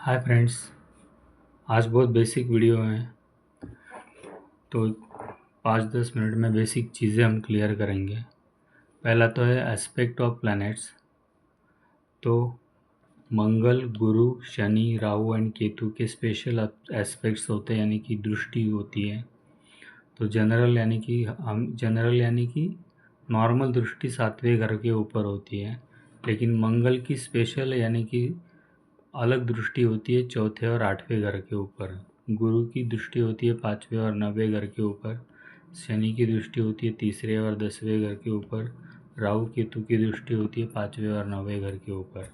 Hi friends. आज बहुत basic video है, तो 5-10 मिनट में बेसिक चीज़ें हम क्लियर करेंगे। पहला तो है एस्पेक्ट ऑफ प्लैनेट्स। तो मंगल, गुरु, शनि, राहु एंड केतु के स्पेशल एस्पेक्ट्स होते हैं, यानी कि दृष्टि होती है। तो जनरल यानी कि नॉर्मल दृष्टि 7वें घर के ऊपर होती है, लेकिन मंगल की स्पेशल यानी कि अलग दृष्टि होती है 4थे और 8वें घर के ऊपर। गुरु की दृष्टि होती है 5वें और 9वें घर के ऊपर। शनि की दृष्टि होती है 3रे और 10वें घर के ऊपर। राहु केतु की दृष्टि होती है 5वें और 9वें घर के ऊपर।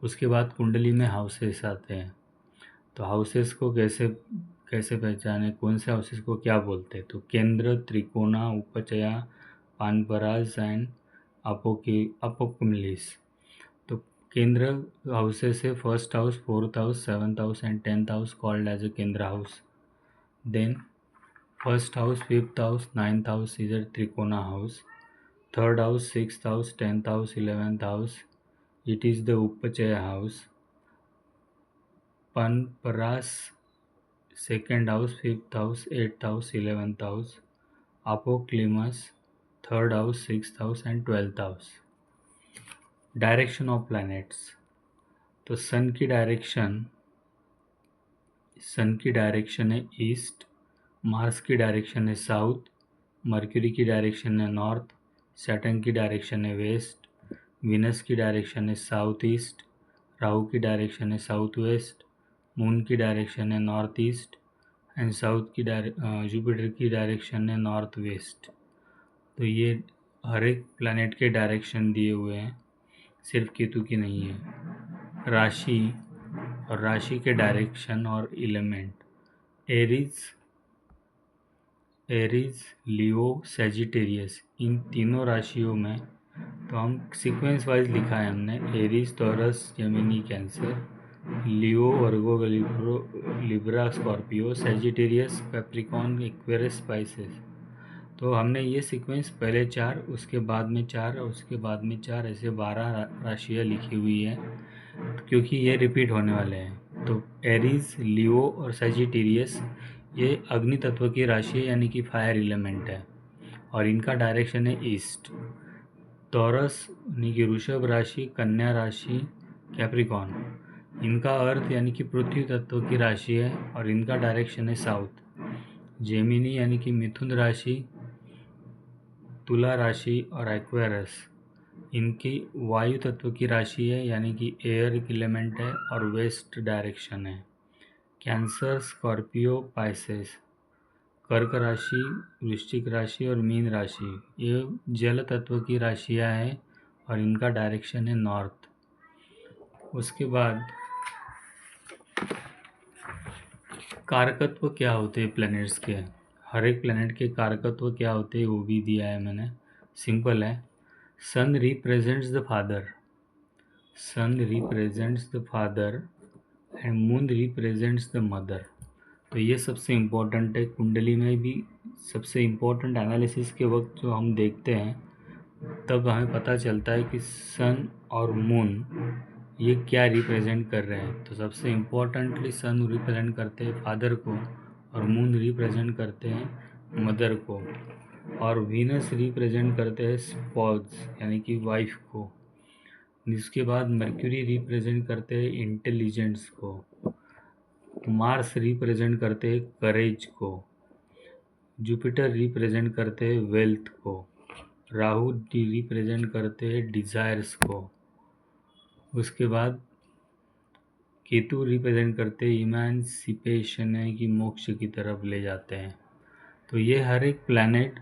उसके बाद कुंडली में हाउसेस आते हैं। तो हाउसेस को कैसे कैसे पहचाने, कौन से हाउसेस को क्या बोलते हैं? तो केंद्र, त्रिकोणा, उपचया, पानपरास एंड अपोक्लिस। तो केंद्र हाउसेस है first house, 4th house, 7th house and 10th house called as a kendra house. Then first house, 5th house, 9th house is a trikona house. Third house, 6th house, 10th house, 11th house, it is the upachaya house. Panparas, second house, 5th house, 8th house, 11th house. Apoclimus, third house, 6th house and 12th house. Direction of planets. तो सन की direction है east, Mars की direction है south, mercury की direction है north, Saturn की direction है waste, Venus की डायरेक्शन है साउथ ईस्ट, राहु की डायरेक्शन है साउथ वेस्ट, मून की डायरेक्शन है नॉर्थ ईस्ट एंड जुपिटर की डायरेक्शन है नॉर्थ वेस्ट। तो ये हर एक प्लैनेट के डायरेक्शन दिए हुए हैं, सिर्फ केतु की नहीं है। राशि और राशि के डायरेक्शन और एलिमेंट। एरीज, लियो, सैजिटेरियस, इन तीनों राशियों में तो हम सीक्वेंस वाइज लिखा है हमने। Aries, Taurus, Gemini, Cancer, Leo, Virgo, Libra, Scorpio, Sagittarius, Capricorn, Aquarius, Pisces. तो हमने ये सीक्वेंस पहले 4, उसके बाद में 4 और उसके बाद में 4, ऐसे 12 राशियाँ लिखी हुई है, क्योंकि ये रिपीट होने वाले हैं। तो एरीज, लियो और सैजिटेरियस ये अग्नि तत्व की राशि है, यानी कि फायर एलिमेंट है, और इनका डायरेक्शन है ईस्ट। टॉरस यानी कि वृषभ राशि, कन्या राशि, कैप्रिकॉर्न इनका अर्थ यानी कि पृथ्वी तत्व की राशि है, और इनका डायरेक्शन है साउथ। जेमिनी यानी कि मिथुन राशि, तुला राशि और एक्वेरियस इनकी वायु तत्व की राशि है, यानी कि एयर एलिमेंट है और वेस्ट डायरेक्शन है। कैंसर, स्कॉर्पियो, पाइसेस, कर्क राशि, वृश्चिक राशि और मीन राशि ये जल तत्व की राशियां हैं, और इनका डायरेक्शन है नॉर्थ। उसके बाद कारकत्व क्या होते हैं प्लैनेट्स के। हर एक प्लैनेट के कारकत्व क्या होते हैं वो भी दिया है मैंने। सिंपल है। Sun represents the father, and moon represents the mother. तो ये सबसे इम्पोर्टेंट है। कुंडली में भी सबसे इम्पोर्टेंट एनालिसिस के वक्त जो हम देखते हैं, तब हमें पता चलता है कि सन और मून ये क्या रिप्रेजेंट कर रहे हैं। तो सबसे इम्पोर्टेंटली सन रिप्रेजेंट करते हैं फादर को, और मून रिप्रेजेंट करते हैं मदर को, और वीनस रिप्रेजेंट करते हैं स्पॉज यानी कि वाइफ को। इसके बाद मर्क्यूरी रिप्रेजेंट करते हैं इंटेलिजेंस को, मार्स रिप्रेजेंट करते हैं करेज को, जुपिटर रिप्रेजेंट करते हैं वेल्थ को, राहु रिप्रेजेंट करते हैं डिज़ायर्स को। उसके बाद केतु रिप्रेजेंट करते हैं इमांसिपेशन है कि मोक्ष की तरफ ले जाते हैं। तो ये हर एक प्लैनेट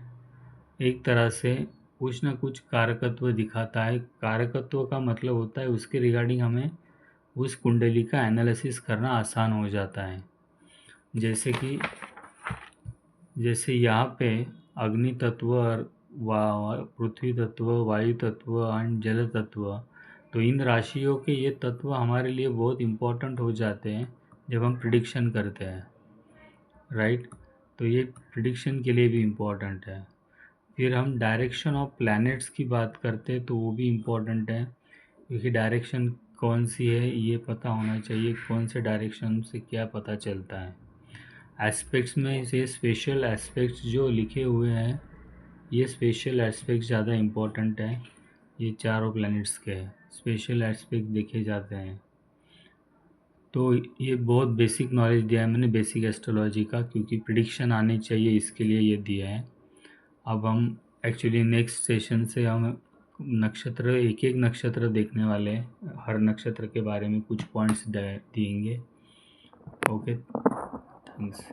एक तरह से कुछ ना कुछ कारकत्व दिखाता है। कारकत्व का मतलब होता है उसके रिगार्डिंग हमें उस कुंडली का एनालिसिस करना आसान हो जाता है। जैसे यहाँ पे अग्नि तत्व, पृथ्वी तत्व, वायु तत्व एंड जल तत्व, तो इन राशियों के ये तत्व हमारे लिए बहुत इम्पोर्टेंट हो जाते हैं जब हम प्रिडिक्शन करते हैं, राइट। तो ये प्रिडिक्शन के लिए भी इम्पोर्टेंट है। फिर हम डायरेक्शन ऑफ प्लैनेट्स की बात करते हैं तो वो भी इम्पोर्टेंट है, क्योंकि डायरेक्शन कौन सी है ये पता होना चाहिए, कौन से डायरेक्शन से क्या पता चलता है। एस्पेक्ट्स में से स्पेशल एस्पेक्ट्स जो लिखे हुए हैं, ये स्पेशल एस्पेक्ट्स ज़्यादा इम्पोर्टेंट हैं। ये चारों प्लैनेट्स के हैं, स्पेशल एस्पेक्ट देखे जाते हैं। तो ये बहुत बेसिक नॉलेज दिया है मैंने, बेसिक एस्ट्रोलॉजी का, क्योंकि प्रिडिक्शन आनी चाहिए इसके लिए ये दिया है। अब हम एक्चुअली नेक्स्ट सेशन से हम नक्षत्र, एक एक नक्षत्र देखने वाले हैं, हर नक्षत्र के बारे में कुछ पॉइंट्स देंगे। Okay, thanks.